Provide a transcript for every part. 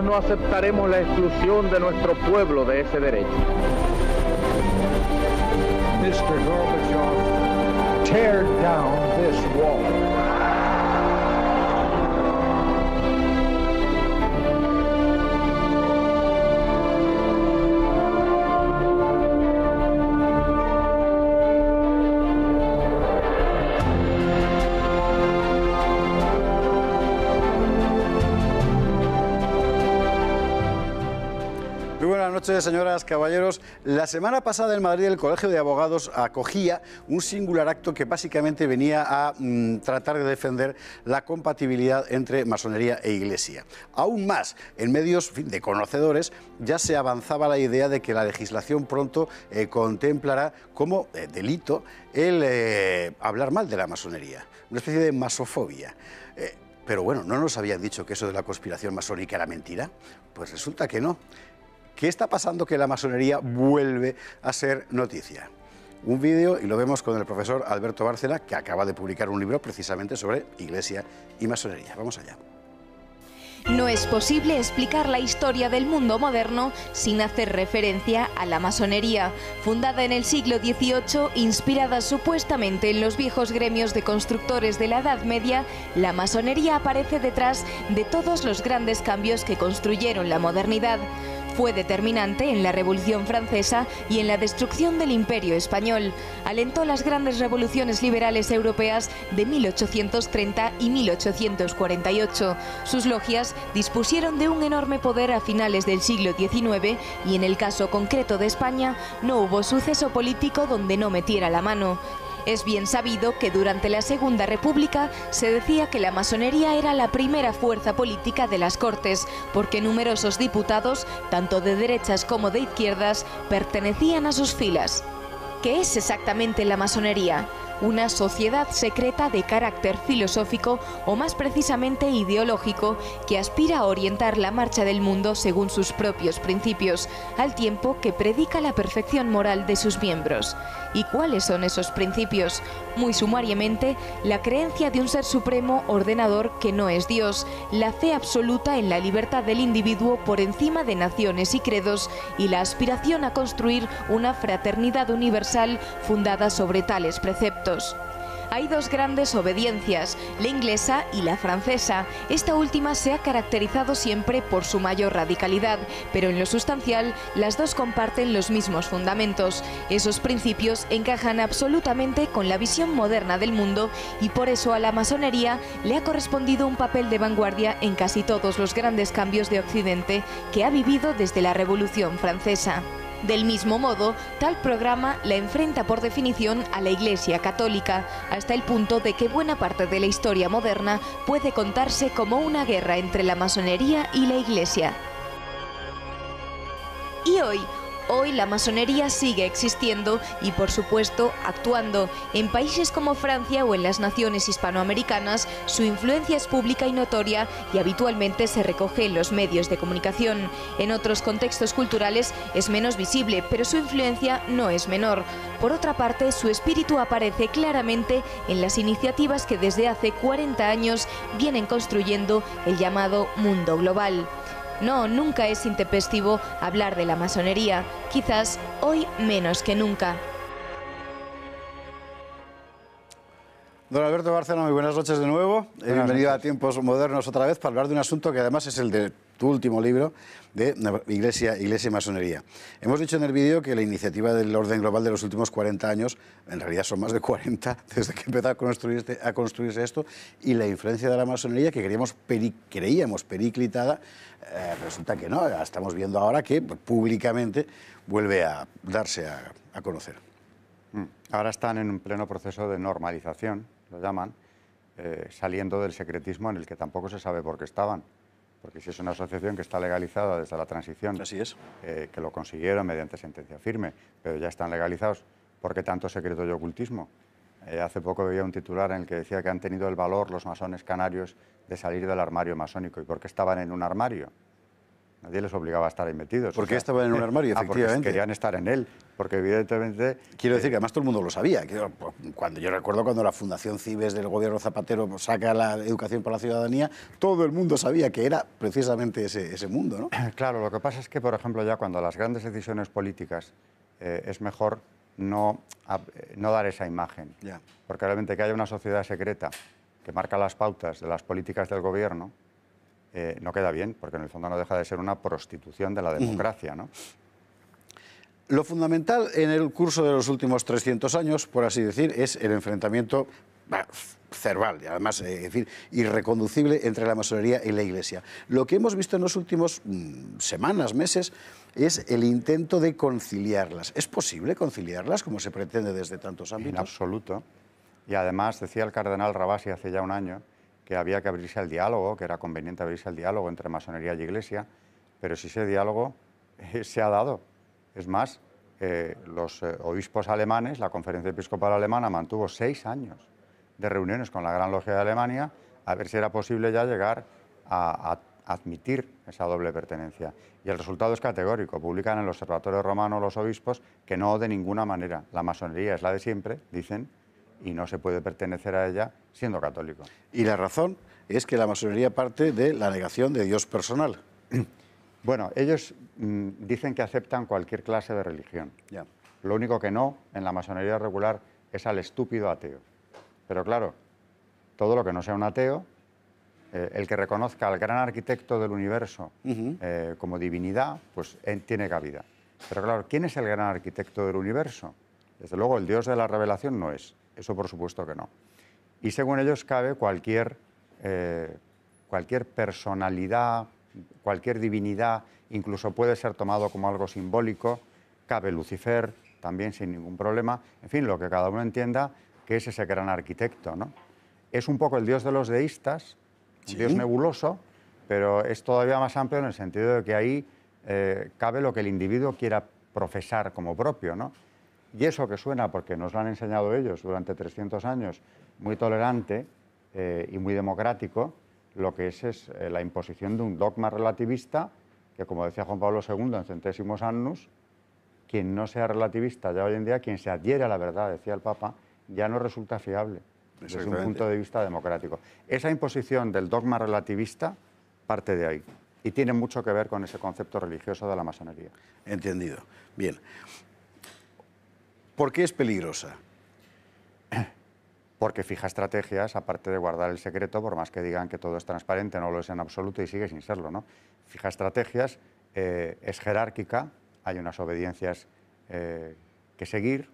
no aceptaremos la exclusión de nuestro pueblo de ese derecho. Mr. Gorbachev, tear down this wall. Muy buenas noches, señoras, caballeros. La semana pasada en Madrid el Colegio de Abogados acogía un singular acto que básicamente venía a tratar de defender la compatibilidad entre masonería e iglesia. Aún más, en medios de conocedores ya se avanzaba la idea de que la legislación pronto contemplará como delito el hablar mal de la masonería, una especie de masofobia. Pero bueno, ¿no nos habían dicho que eso de la conspiración masónica era mentira? Pues resulta que no. ¿Qué está pasando que la masonería vuelve a ser noticia? Un vídeo y lo vemos con el profesor Alberto Bárcena, que acaba de publicar un libro precisamente sobre iglesia y masonería. Vamos allá. No es posible explicar la historia del mundo moderno sin hacer referencia a la masonería. Fundada en el siglo XVIII, inspirada supuestamente en los viejos gremios de constructores de la Edad Media, la masonería aparece detrás de todos los grandes cambios que construyeron la modernidad. Fue determinante en la Revolución Francesa y en la destrucción del Imperio Español. Alentó las grandes revoluciones liberales europeas de 1830 y 1848. Sus logias dispusieron de un enorme poder a finales del siglo XIX y en el caso concreto de España no hubo suceso político donde no metiera la mano. Es bien sabido que durante la Segunda República se decía que la masonería era la primera fuerza política de las Cortes, porque numerosos diputados, tanto de derechas como de izquierdas, pertenecían a sus filas. ¿Qué es exactamente la masonería? Una sociedad secreta de carácter filosófico o más precisamente ideológico que aspira a orientar la marcha del mundo según sus propios principios, al tiempo que predica la perfección moral de sus miembros. ¿Y cuáles son esos principios? Muy sumariamente, la creencia de un ser supremo ordenador que no es Dios, la fe absoluta en la libertad del individuo por encima de naciones y credos y la aspiración a construir una fraternidad universal fundada sobre tales preceptos. Hay dos grandes obediencias, la inglesa y la francesa. Esta última se ha caracterizado siempre por su mayor radicalidad, pero en lo sustancial las dos comparten los mismos fundamentos. Esos principios encajan absolutamente con la visión moderna del mundo y por eso a la masonería le ha correspondido un papel de vanguardia en casi todos los grandes cambios de Occidente que ha vivido desde la Revolución Francesa. Del mismo modo, tal programa la enfrenta por definición a la Iglesia Católica, hasta el punto de que buena parte de la historia moderna puede contarse como una guerra entre la masonería y la Iglesia. Y Hoy la masonería sigue existiendo y, por supuesto, actuando. En países como Francia o en las naciones hispanoamericanas, su influencia es pública y notoria y habitualmente se recoge en los medios de comunicación. En otros contextos culturales es menos visible, pero su influencia no es menor. Por otra parte, su espíritu aparece claramente en las iniciativas que desde hace 40 años vienen construyendo el llamado mundo global. No, nunca es intempestivo hablar de la masonería, quizás hoy menos que nunca. Don Alberto Bárcena, muy buenas noches de nuevo. Bienvenido a Tiempos Modernos otra vez para hablar de un asunto que además es el de tu último libro, de Iglesia y Masonería. Hemos dicho en el vídeo que la iniciativa del orden global de los últimos 40 años, en realidad son más de 40 desde que empezó a construirse esto, y la influencia de la masonería que creíamos periclitada, resulta que no. Estamos viendo ahora que públicamente vuelve a darse a conocer. Ahora están en un pleno proceso de normalización, lo llaman, saliendo del secretismo en el que tampoco se sabe por qué estaban. Porque si es una asociación que está legalizada desde la transición, así es, que lo consiguieron mediante sentencia firme, pero ya están legalizados, ¿por qué tanto secreto y ocultismo? Hace poco veía un titular en el que decía que han tenido el valor los masones canarios de salir del armario masónico. ¿Y por qué estaban en un armario? Nadie les obligaba a estar ahí metidos. ¿Por qué estaban en un armario, porque efectivamente? querían estar en él, porque evidentemente... Quiero decir que además todo el mundo lo sabía. Cuando yo recuerdo cuando la Fundación Cibes del gobierno Zapatero saca la educación para la ciudadanía, todo el mundo sabía que era precisamente ese mundo, ¿no? Claro, lo que pasa es que, por ejemplo, ya cuando las grandes decisiones políticas es mejor no dar esa imagen. Ya. Porque realmente que haya una sociedad secreta que marca las pautas de las políticas del gobierno no queda bien, porque en el fondo no deja de ser una prostitución de la democracia, ¿no? Lo fundamental en el curso de los últimos 300 años, por así decir, es el enfrentamiento cerval, y además irreconducible entre la masonería y la Iglesia. Lo que hemos visto en los últimos semanas, meses, es el intento de conciliarlas. ¿Es posible conciliarlas como se pretende desde tantos ámbitos? En absoluto. Y además decía el cardenal Rabasi hace ya un año que había que abrirse al diálogo, que era conveniente abrirse al diálogo entre masonería y Iglesia, pero si ese diálogo se ha dado. Es más, los obispos alemanes, la Conferencia Episcopal Alemana mantuvo 6 años de reuniones con la Gran Logia de Alemania a ver si era posible ya llegar a admitir esa doble pertenencia. Y el resultado es categórico. Publican en el Observatorio Romano los obispos que no, de ninguna manera. La masonería es la de siempre, dicen, y no se puede pertenecer a ella siendo católico. Y la razón es que la masonería parte de la negación de Dios personal. Bueno, ellos dicen que aceptan cualquier clase de religión. Ya. Lo único que no, en la masonería regular, es al estúpido ateo. Pero claro, todo lo que no sea un ateo, el que reconozca al gran arquitecto del universo como divinidad, pues tiene cabida. Pero claro, ¿quién es el gran arquitecto del universo? Desde luego, el Dios de la revelación no es. Eso por supuesto que no. Y según ellos cabe cualquier personalidad, cualquier divinidad, incluso puede ser tomado como algo simbólico, cabe Lucifer también sin ningún problema, en fin, lo que cada uno entienda que es ese gran arquitecto, ¿no? Es un poco el Dios de los deístas, un Dios nebuloso, pero es todavía más amplio en el sentido de que ahí cabe lo que el individuo quiera profesar como propio, ¿no? Y eso que suena, porque nos lo han enseñado ellos durante 300 años, muy tolerante y muy democrático, lo que es la imposición de un dogma relativista que, como decía Juan Pablo II en Centésimos Annus, quien no sea relativista ya hoy en día, quien se adhiere a la verdad, decía el Papa, ya no resulta fiable desde un punto de vista democrático. Esa imposición del dogma relativista parte de ahí y tiene mucho que ver con ese concepto religioso de la masonería. Entendido. Bien. ¿Por qué es peligrosa? Porque fija estrategias, aparte de guardar el secreto, por más que digan que todo es transparente, no lo es en absoluto y sigue sin serlo, ¿no? Fija estrategias, es jerárquica, hay unas obediencias que seguir,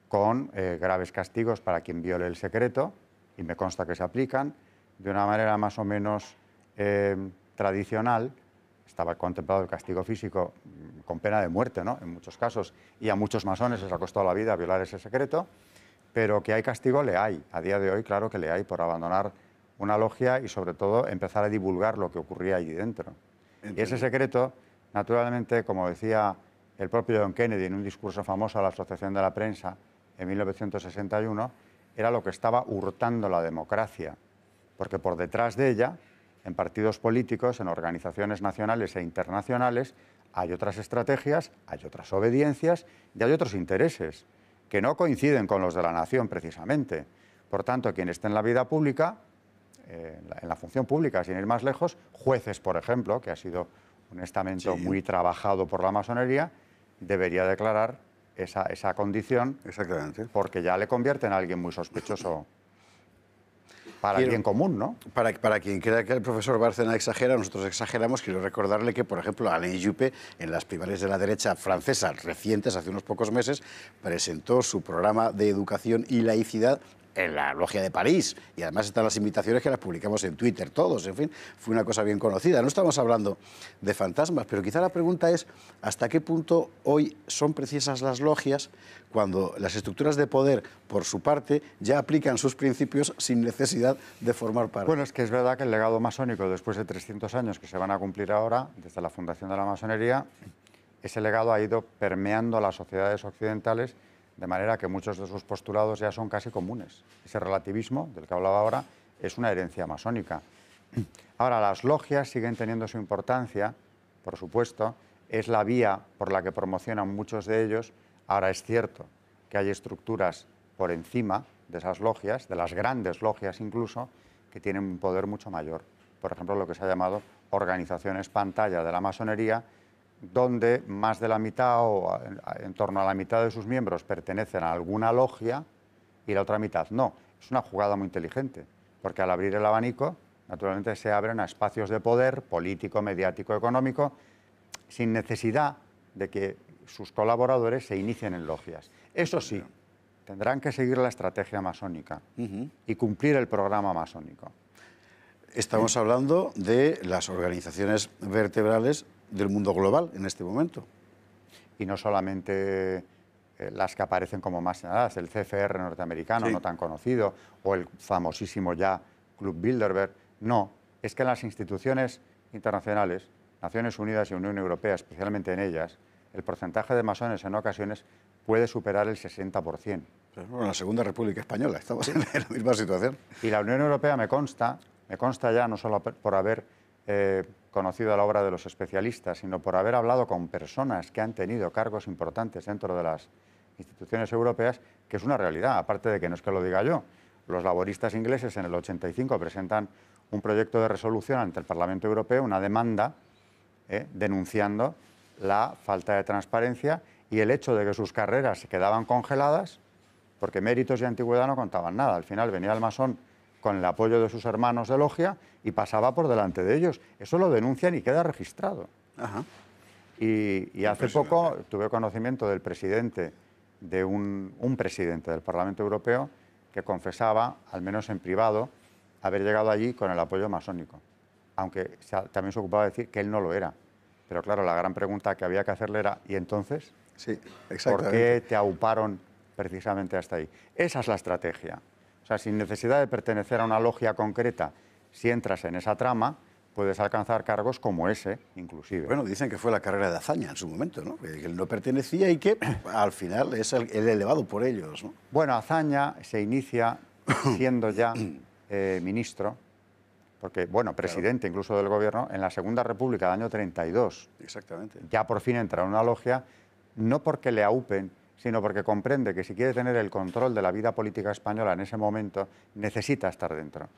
con graves castigos para quien viole el secreto, y me consta que se aplican, de una manera más o menos tradicional. Estaba contemplado el castigo físico con pena de muerte, ¿no?, en muchos casos, y a muchos masones les ha costado la vida violar ese secreto, pero que hay castigo, le hay. A día de hoy, claro que le hay, por abandonar una logia y, sobre todo, empezar a divulgar lo que ocurría allí dentro. Entiendo. Y ese secreto, naturalmente, como decía el propio John Kennedy en un discurso famoso a la Asociación de la Prensa en 1961, era lo que estaba hurtando la democracia, porque por detrás de ella, en partidos políticos, en organizaciones nacionales e internacionales, hay otras estrategias, hay otras obediencias y hay otros intereses que no coinciden con los de la nación precisamente. Por tanto, quien esté en la vida pública, en la función pública, sin ir más lejos, jueces, por ejemplo, que ha sido un estamento muy trabajado por la masonería, debería declarar esa condición. Exactamente. Porque ya le convierte en alguien muy sospechoso para el bien común, ¿no? Para quien crea que el profesor Bárcena exagera, nosotros exageramos. Quiero recordarle que, por ejemplo, Alain Juppé, en las primarias de la derecha francesa recientes, hace unos pocos meses, presentó su programa de educación y laicidad en la Logia de París, y además están las invitaciones que las publicamos en Twitter todos, en fin, fue una cosa bien conocida. No estamos hablando de fantasmas, pero quizá la pregunta es ¿hasta qué punto hoy son precisas las logias cuando las estructuras de poder, por su parte, ya aplican sus principios sin necesidad de formar parte? Bueno, es que es verdad que el legado masónico, después de 300 años que se van a cumplir ahora, desde la fundación de la masonería, ese legado ha ido permeando las sociedades occidentales, de manera que muchos de sus postulados ya son casi comunes. Ese relativismo del que hablaba ahora es una herencia masónica. Ahora, las logias siguen teniendo su importancia por supuesto, es la vía por la que promocionan muchos de ellos. Ahora es cierto que hay estructuras por encima de esas logias, de las grandes logias incluso, que tienen un poder mucho mayor. Por ejemplo, lo que se ha llamado organizaciones pantalla de la masonería, donde más de la mitad o en torno a la mitad de sus miembros pertenecen a alguna logia y la otra mitad no. Es una jugada muy inteligente, porque al abrir el abanico, naturalmente se abren a espacios de poder político, mediático, económico, sin necesidad de que sus colaboradores se inicien en logias. Eso sí, tendrán que seguir la estrategia masónica y cumplir el programa masónico. Estamos hablando de las organizaciones vertebrales del mundo global en este momento. Y no solamente las que aparecen como más señaladas, el CFR norteamericano, sí, no tan conocido, o el famosísimo ya Club Bilderberg. No, es que en las instituciones internacionales, Naciones Unidas y Unión Europea, especialmente en ellas, el porcentaje de masones en ocasiones puede superar el 60%. Bueno, en la Segunda República Española estamos en la misma situación. Y la Unión Europea me consta ya no solo por haber conocido la obra de los especialistas, sino por haber hablado con personas que han tenido cargos importantes dentro de las instituciones europeas, que es una realidad, aparte de que no es que lo diga yo. Los laboristas ingleses en el 85 presentan un proyecto de resolución ante el Parlamento Europeo, una demanda denunciando la falta de transparencia y el hecho de que sus carreras se quedaban congeladas porque méritos y antigüedad no contaban nada. Al final venía el masón con el apoyo de sus hermanos de logia y pasaba por delante de ellos. Eso lo denuncian y queda registrado. Ajá. Y hace poco tuve conocimiento del presidente, de un presidente del Parlamento Europeo que confesaba, al menos en privado, haber llegado allí con el apoyo masónico, aunque también se ocupaba de decir que él no lo era. Pero claro, la gran pregunta que había que hacerle era, ¿y entonces? Sí, ¿Por qué te auparon precisamente hasta ahí? Esa es la estrategia. O sea, sin necesidad de pertenecer a una logia concreta, si entras en esa trama, puedes alcanzar cargos como ese, inclusive. Bueno, dicen que fue la carrera de Azaña en su momento, ¿no? Que él no pertenecía y que al final es el elevado por ellos, ¿no? Bueno, Azaña se inicia siendo ya ministro, porque, bueno, presidente incluso del gobierno, en la Segunda República del año 32. Exactamente. Ya por fin entra en una logia, no porque le aupen, sino porque comprende que si quiere tener el control de la vida política española en ese momento, necesita estar dentro.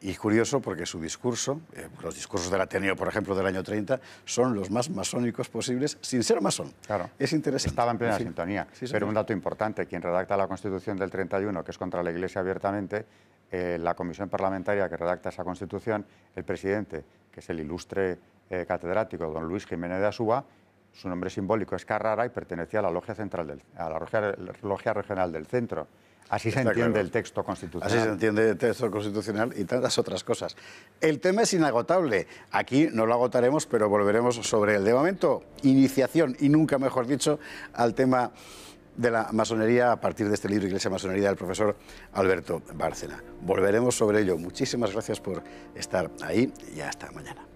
Y curioso porque su discurso, los discursos del Ateneo, por ejemplo, del año 30, son los más masónicos posibles, sin ser masón. Claro. Es interesante. Estaba en plena sintonía. Sí, pero un dato importante, quien redacta la Constitución del 31, que es contra la Iglesia abiertamente, la comisión parlamentaria que redacta esa Constitución, el presidente, que es el ilustre catedrático don Luis Jiménez de Asúa, su nombre simbólico es Carrara y pertenecía a la logia central a la logia regional del centro. Así se entiende el texto constitucional. Así se entiende el texto constitucional y tantas otras cosas. El tema es inagotable. Aquí no lo agotaremos, pero volveremos sobre él. De momento, iniciación, y nunca mejor dicho, al tema de la masonería a partir de este libro Iglesia Masonería del profesor Alberto Bárcena. Volveremos sobre ello. Muchísimas gracias por estar ahí y hasta mañana.